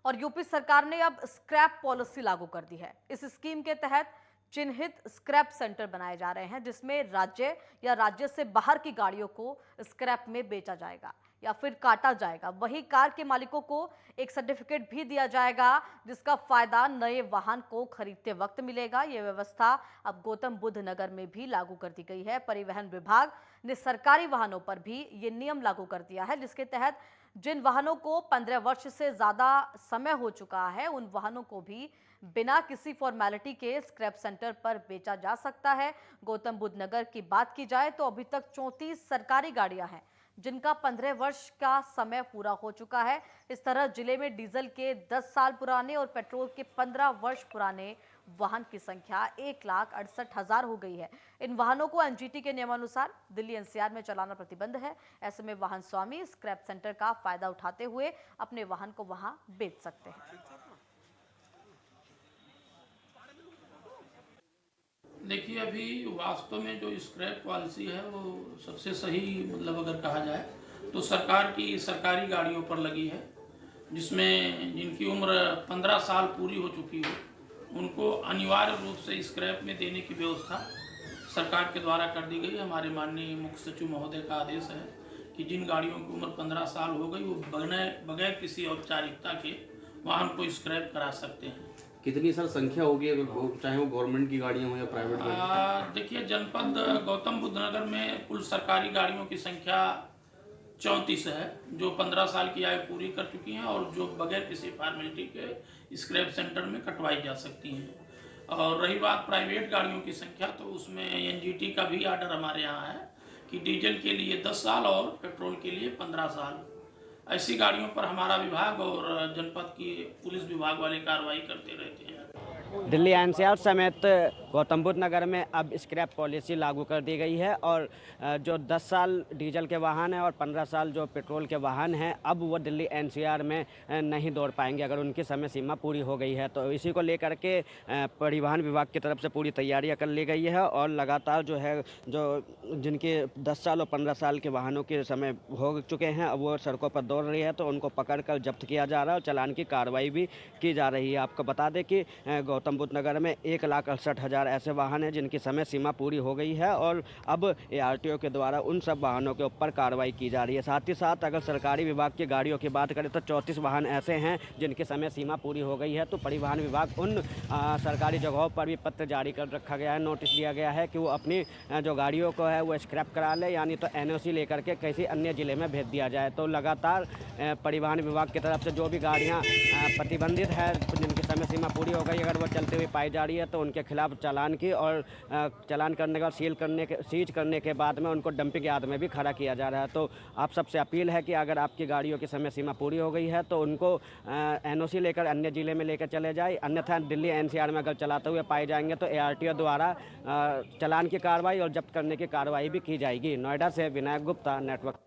और यूपी सरकार ने अब स्क्रैप पॉलिसी लागू कर दी है। इस स्कीम के तहत चिन्हित स्क्रैप सेंटर बनाए जा रहे हैं, जिसमें राज्य या राज्य से बाहर की गाड़ियों को स्क्रैप में बेचा जाएगा या फिर काटा जाएगा। वहीं कार के मालिकों को एक सर्टिफिकेट भी दिया जाएगा, जिसका फायदा नए वाहन को खरीदते वक्त मिलेगा। ये व्यवस्था अब गौतम बुद्ध नगर में भी लागू कर दी गई है। परिवहन विभाग ने सरकारी वाहनों पर भी ये नियम लागू कर दिया है, जिसके तहत जिन वाहनों को 15 वर्ष से ज्यादा समय हो चुका है, उन वाहनों को भी बिना किसी फॉर्मेलिटी के स्क्रैप सेंटर पर बेचा जा सकता है। गौतम बुद्ध नगर की बात की जाए तो अभी तक 34 सरकारी गाड़ियां हैं जिनका 15 वर्ष का समय पूरा हो चुका है। इस तरह जिले में डीजल के 10 साल पुराने और पेट्रोल के 15 वर्ष पुराने वाहन की संख्या 1,68,000 हो गई है। इन वाहनों को एनजीटी के नियमानुसार दिल्ली एनसीआर में चलाना प्रतिबंध है। ऐसे में वाहन स्वामी स्क्रैप सेंटर का फायदा उठाते हुए अपने वाहन को वहां बेच सकते हैं। देखिए, अभी वास्तव में जो स्क्रैप पॉलिसी है वो सबसे सही मतलब अगर कहा जाए तो सरकार की सरकारी गाड़ियों पर लगी है, जिसमें जिनकी उम्र 15 साल पूरी हो चुकी हो उनको अनिवार्य रूप से स्क्रैप में देने की व्यवस्था सरकार के द्वारा कर दी गई। हमारे माननीय मुख्य सचिव महोदय का आदेश है कि जिन गाड़ियों की उम्र 15 साल हो गई वो बगैर किसी औपचारिकता के वाहन को स्क्रैप करा सकते हैं। कितनी सर संख्या होगी, अगर चाहे वो गवर्नमेंट की गाड़ियाँ हो या प्राइवेट गाड़ियाँ? देखिए, जनपद गौतम बुद्ध नगर में कुल सरकारी गाड़ियों की संख्या 34 है, जो 15 साल की आयु पूरी कर चुकी हैं और जो बगैर किसी फॉर्मेलिटी के स्क्रैप सेंटर में कटवाई जा सकती हैं। और रही बात प्राइवेट गाड़ियों की संख्या, तो उसमें एनजीटी का भी आर्डर हमारे यहाँ है कि डीजल के लिए 10 साल और पेट्रोल के लिए 15 साल, ऐसी गाड़ियों पर हमारा विभाग और जनपद की पुलिस विभाग वाले कार्रवाई करते रहते हैं। दिल्ली एनसीआर समेत गौतम बुद्ध नगर में अब स्क्रैप पॉलिसी लागू कर दी गई है और जो 10 साल डीजल के वाहन हैं और 15 साल जो पेट्रोल के वाहन हैं, अब वो दिल्ली एनसीआर में नहीं दौड़ पाएंगे अगर उनकी समय सीमा पूरी हो गई है। तो इसी को लेकर के परिवहन विभाग की तरफ से पूरी तैयारियां कर ली गई है और लगातार जो है जो जिनके 10 साल और 15 साल के वाहनों के समय हो चुके हैं, अब वो सड़कों पर दौड़ रही है, तो उनको पकड़ कर जब्त किया जा रहा है और चालान की कार्रवाई भी की जा रही है। आपको बता दें कि गौतम बुद्ध नगर में 1,68,000 ऐसे वाहन हैं जिनकी समय सीमा पूरी हो गई है और अब एआरटीओ के द्वारा उन सब वाहनों के ऊपर कार्रवाई की जा रही है। साथ ही साथ अगर सरकारी विभाग की गाड़ियों की बात करें तो 34 वाहन ऐसे हैं जिनकी समय सीमा पूरी हो गई है। तो परिवहन विभाग उन सरकारी जगहों पर भी पत्र जारी कर रखा गया है, नोटिस दिया गया है कि वो अपनी जो गाड़ियों को है वो स्क्रैप करा ले, यानी तो एनओसी लेकर के किसी अन्य जिले में भेज दिया जाए। तो लगातार परिवहन विभाग की तरफ से जो भी गाड़ियाँ प्रतिबंधित है जिनकी समय सीमा पूरी हो गई, अगर वो चलते हुए पाई जा रही है तो उनके खिलाफ चालान की और चालान करने का सीज करने के बाद में उनको डंपिंग यार्ड में भी खड़ा किया जा रहा है। तो आप सबसे अपील है कि अगर आपकी गाड़ियों की समय सीमा पूरी हो गई है तो उनको एनओसी लेकर अन्य ज़िले में लेकर चले जाए, अन्यथा दिल्ली एनसीआर में अगर चलाते हुए पाए जाएंगे तो एआरटीओ द्वारा चालान की कार्रवाई और जब्त करने की कार्रवाई भी की जाएगी। नोएडा से विनायक गुप्ता, नेटवर्क।